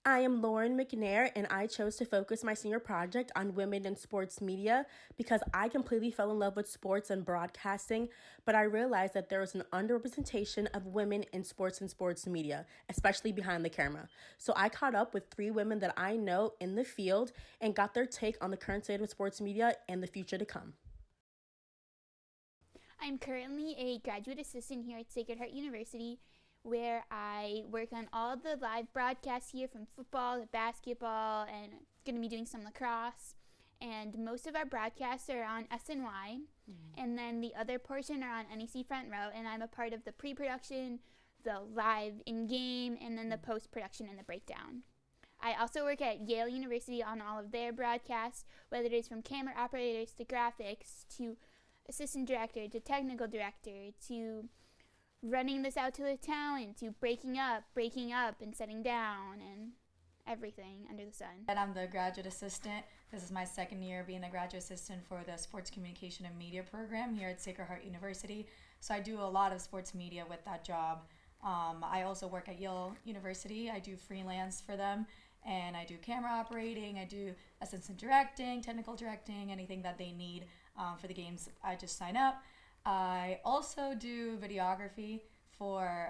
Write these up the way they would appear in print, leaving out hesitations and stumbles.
I am Lauryn McNair, and I chose to focus my senior project on women in sports media because I completely fell in love with sports and broadcasting, but I realized that there was an underrepresentation of women in sports and sports media, especially behind the camera. So I caught up with 3 women that I know in the field and got their take on the current state of sports media and the future to come. I'm currently a graduate assistant here at Sacred Heart University, where I work on all the live broadcasts here from football to basketball, and going to be doing some lacrosse. And most of our broadcasts are on SNY, and then the other portion are on NEC Front Row, and I'm a part of the pre-production, the live in-game, and then the post-production and the breakdown. I also work at Yale University on all of their broadcasts, whether it is from camera operators to graphics to assistant director to technical director to running this out to the talent to breaking up, and setting down, and everything under the sun. And I'm the graduate assistant. This is my second year being a graduate assistant for the Sports Communication and Media program here at Sacred Heart University. So I do a lot of sports media with that job. I also work at Yale University. I do freelance for them, and I do camera operating. I do assistant directing, technical directing, anything that they need for the games. I just sign up. I also do videography for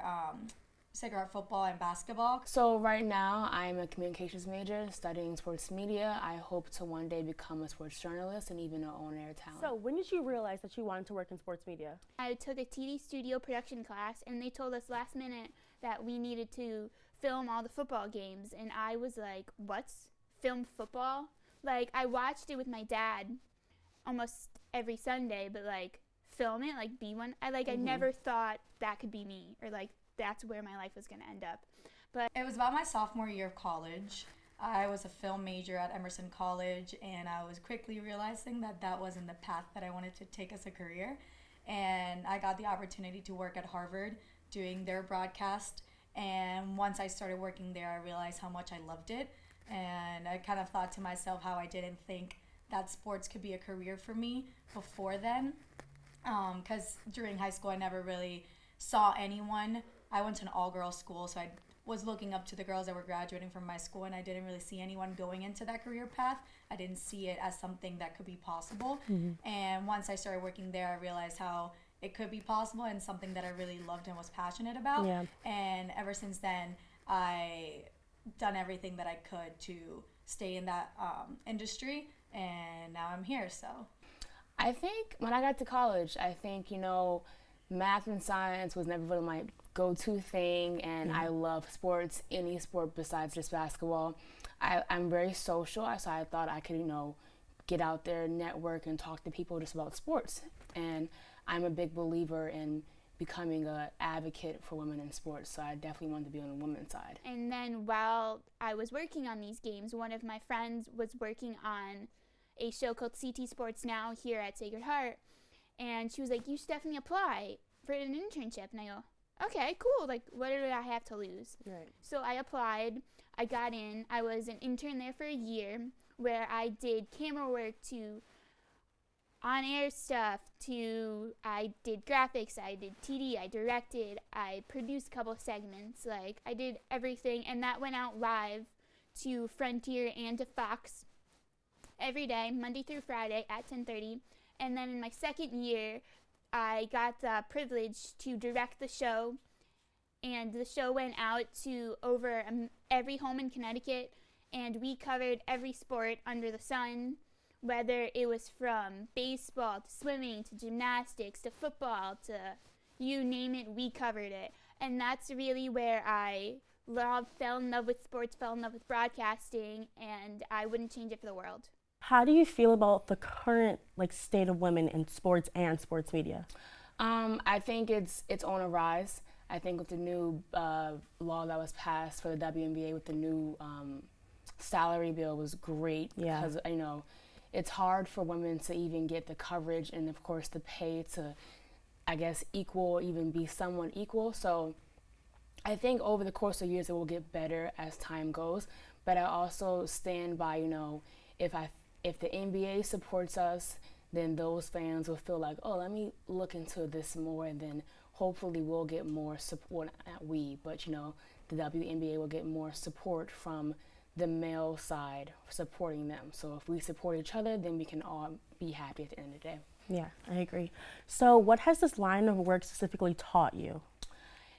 Sacred Heart football and basketball. So right now I'm a communications major studying sports media. I hope to one day become a sports journalist and even an on-air talent. So when did you realize that you wanted to work in sports media? I took a TV studio production class, and they told us last minute that we needed to film all the football games, and I was like, what's film football? Like, I watched it with my dad almost every Sunday, but like film it, like be one. I never thought that could be me, or like that's where my life was going to end up. But it was about my sophomore year of college. I was a film major at Emerson College, and I was quickly realizing that that wasn't the path that I wanted to take as a career. And I got the opportunity to work at Harvard doing their broadcast. And once I started working there, I realized how much I loved it. And I kind of thought to myself how I didn't think that sports could be a career for me before then. Because during high school, I never really saw anyone. I went to an all-girls school, so I was looking up to the girls that were graduating from my school, and I didn't really see anyone going into that career path. I didn't see it as something that could be possible. And once I started working there, I realized how it could be possible and something that I really loved and was passionate about. Yeah. And ever since then, I done everything that I could to stay in that industry, and now I'm here. So I think when I got to college, I think, math and science was never really my go-to thing, and I love sports, any sport besides just basketball. I'm very social, so I thought I could, get out there, network, and talk to people just about sports. And I'm a big believer in becoming an advocate for women in sports, so I definitely wanted to be on the women's side. And then while I was working on these games, one of my friends was working on a show called CT Sports Now here at Sacred Heart, and she was like, you should definitely apply for an internship. And I go, okay, cool, like what did I have to lose? Right. So I applied, I got in, I was an intern there for a year, where I did camera work to on-air stuff to I did graphics, I did TD, I directed, I produced a couple segments, like I did everything, and that went out live to Frontier and to Fox every day, Monday through Friday at 10:30. And then in my second year, I got the privilege to direct the show, and the show went out to over every home in Connecticut, and we covered every sport under the sun, whether it was from baseball to swimming to gymnastics to football to you name it, we covered it. And that's really where I fell in love with sports, fell in love with broadcasting, and I wouldn't change it for the world. How do you feel about the current state of women in sports and sports media? I think it's on a rise. I think with the new law that was passed for the WNBA with the new salary bill was great. Yeah. Because it's hard for women to even get the coverage and of course the pay to, I guess, equal, even be somewhat equal. So I think over the course of years it will get better as time goes. But I also stand by, if the NBA supports us, then those fans will feel like, oh, let me look into this more, and then hopefully we'll get more support. Not we, but the WNBA will get more support from the male side supporting them. So if we support each other, then we can all be happy at the end of the day. Yeah, I agree. So what has this line of work specifically taught you?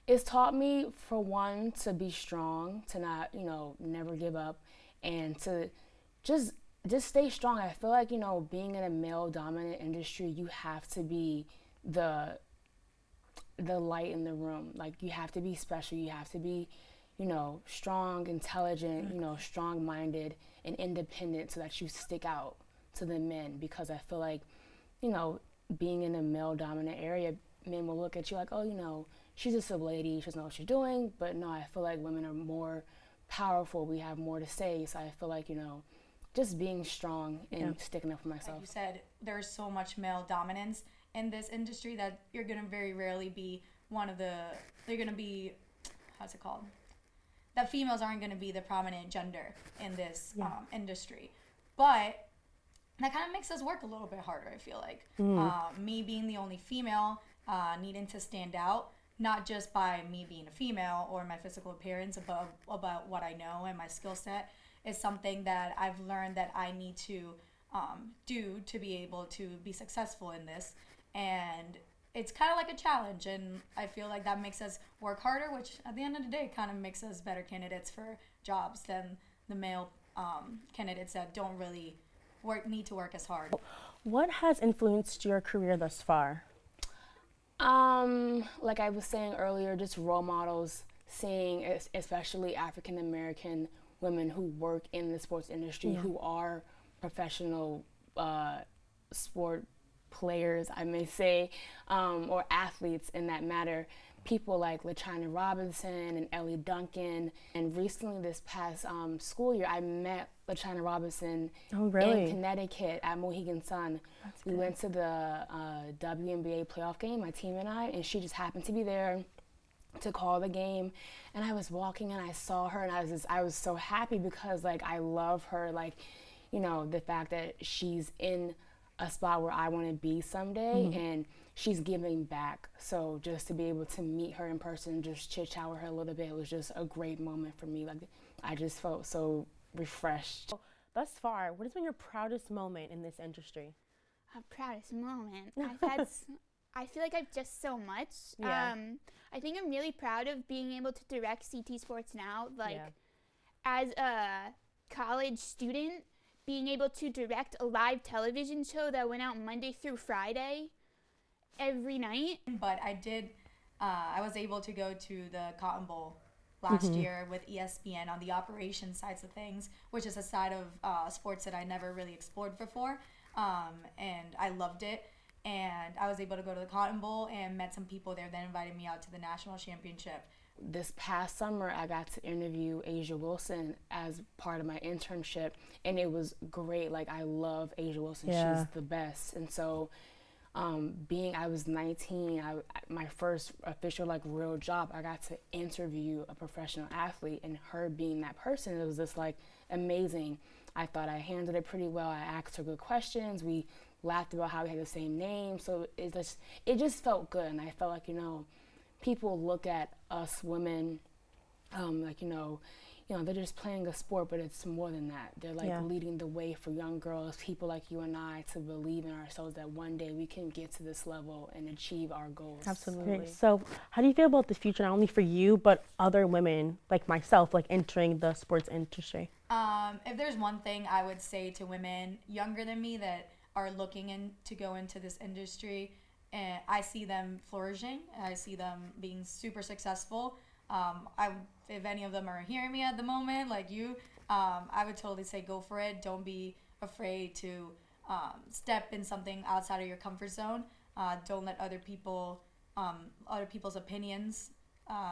It's taught me, for one, to be strong, to not, never give up, and to just stay strong. I feel like, being in a male-dominant industry, you have to be the light in the room. Like, you have to be special. You have to be, strong, intelligent, strong-minded, and independent, so that you stick out to the men. Because I feel like, being in a male-dominant area, men will look at you like, oh, she's just a lady, she doesn't know what she's doing. But no, I feel like women are more powerful. We have more to say. So I feel like, just being strong and sticking up for myself. Like you said, there's so much male dominance in this industry that you're going to very rarely be they're going to be, how's it called? That females aren't going to be the prominent gender in this industry. But that kind of makes us work a little bit harder, I feel like. Me being the only female, needing to stand out, not just by me being a female or my physical appearance, about what I know and my skill set, is something that I've learned that I need to do to be able to be successful in this. And it's kind of like a challenge, and I feel like that makes us work harder, which at the end of the day kind of makes us better candidates for jobs than the male candidates that don't really need to work as hard. What has influenced your career thus far? Like I was saying earlier, just role models, seeing especially African American women who work in the sports industry, who are professional sport players, I may say, or athletes in that matter. People like LaChina Robinson and Ellie Duncan. And recently, this past school year, I met LaChina Robinson in Connecticut at Mohegan Sun. We went to the WNBA playoff game, my team and I, and she just happened to be there to call the game. And I was walking and I saw her, and I was so happy because, like, I love her, like, the fact that she's in a spot where I want to be someday, and she's giving back. So just to be able to meet her in person, just chit chat with her a little bit, it was just a great moment for me. Like, I just felt so refreshed. Thus far, what has been your proudest moment in this industry? A proudest moment. I feel like I've just so much. Yeah. I think I'm really proud of being able to direct CT Sports Now. As a college student, being able to direct a live television show that went out Monday through Friday every night. But I was able to go to the Cotton Bowl last year with ESPN on the operations sides of things, which is a side of sports that I never really explored before, and I loved it. And I was able to go to the Cotton Bowl and met some people there that invited me out to the national championship. This past summer, I got to interview Asia Wilson as part of my internship, and it was great. Like, I love Asia Wilson. She's the best. And so I was 19, my first official, like, real job, I got to interview a professional athlete, and her being that person, it was just, like, amazing. I thought I handled it pretty well. I asked her good questions. We laughed about how we had the same name. So it just felt good, and I felt like, people look at us women, they're just playing a sport, but it's more than that. They're leading the way for young girls, people like you and I, to believe in ourselves that one day we can get to this level and achieve our goals. Absolutely. Great. So how do you feel about the future, not only for you, but other women like myself, like entering the sports industry? If there's one thing I would say to women younger than me that are looking to go into this industry, and I see them flourishing. I see them being super successful. If any of them are hearing me at the moment, like you, I would totally say go for it. Don't be afraid to step in something outside of your comfort zone. Don't let other people's opinions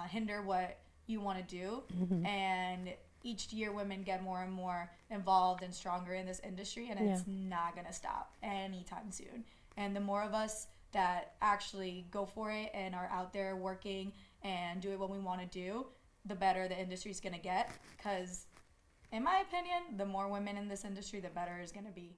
hinder what you want to do. And each year, women get more and more involved and stronger in this industry, and it's not gonna stop anytime soon. And the more of us that actually go for it and are out there working and do it what we want to do, the better the industry is going to get. Because in my opinion, the more women in this industry, the better it's going to be.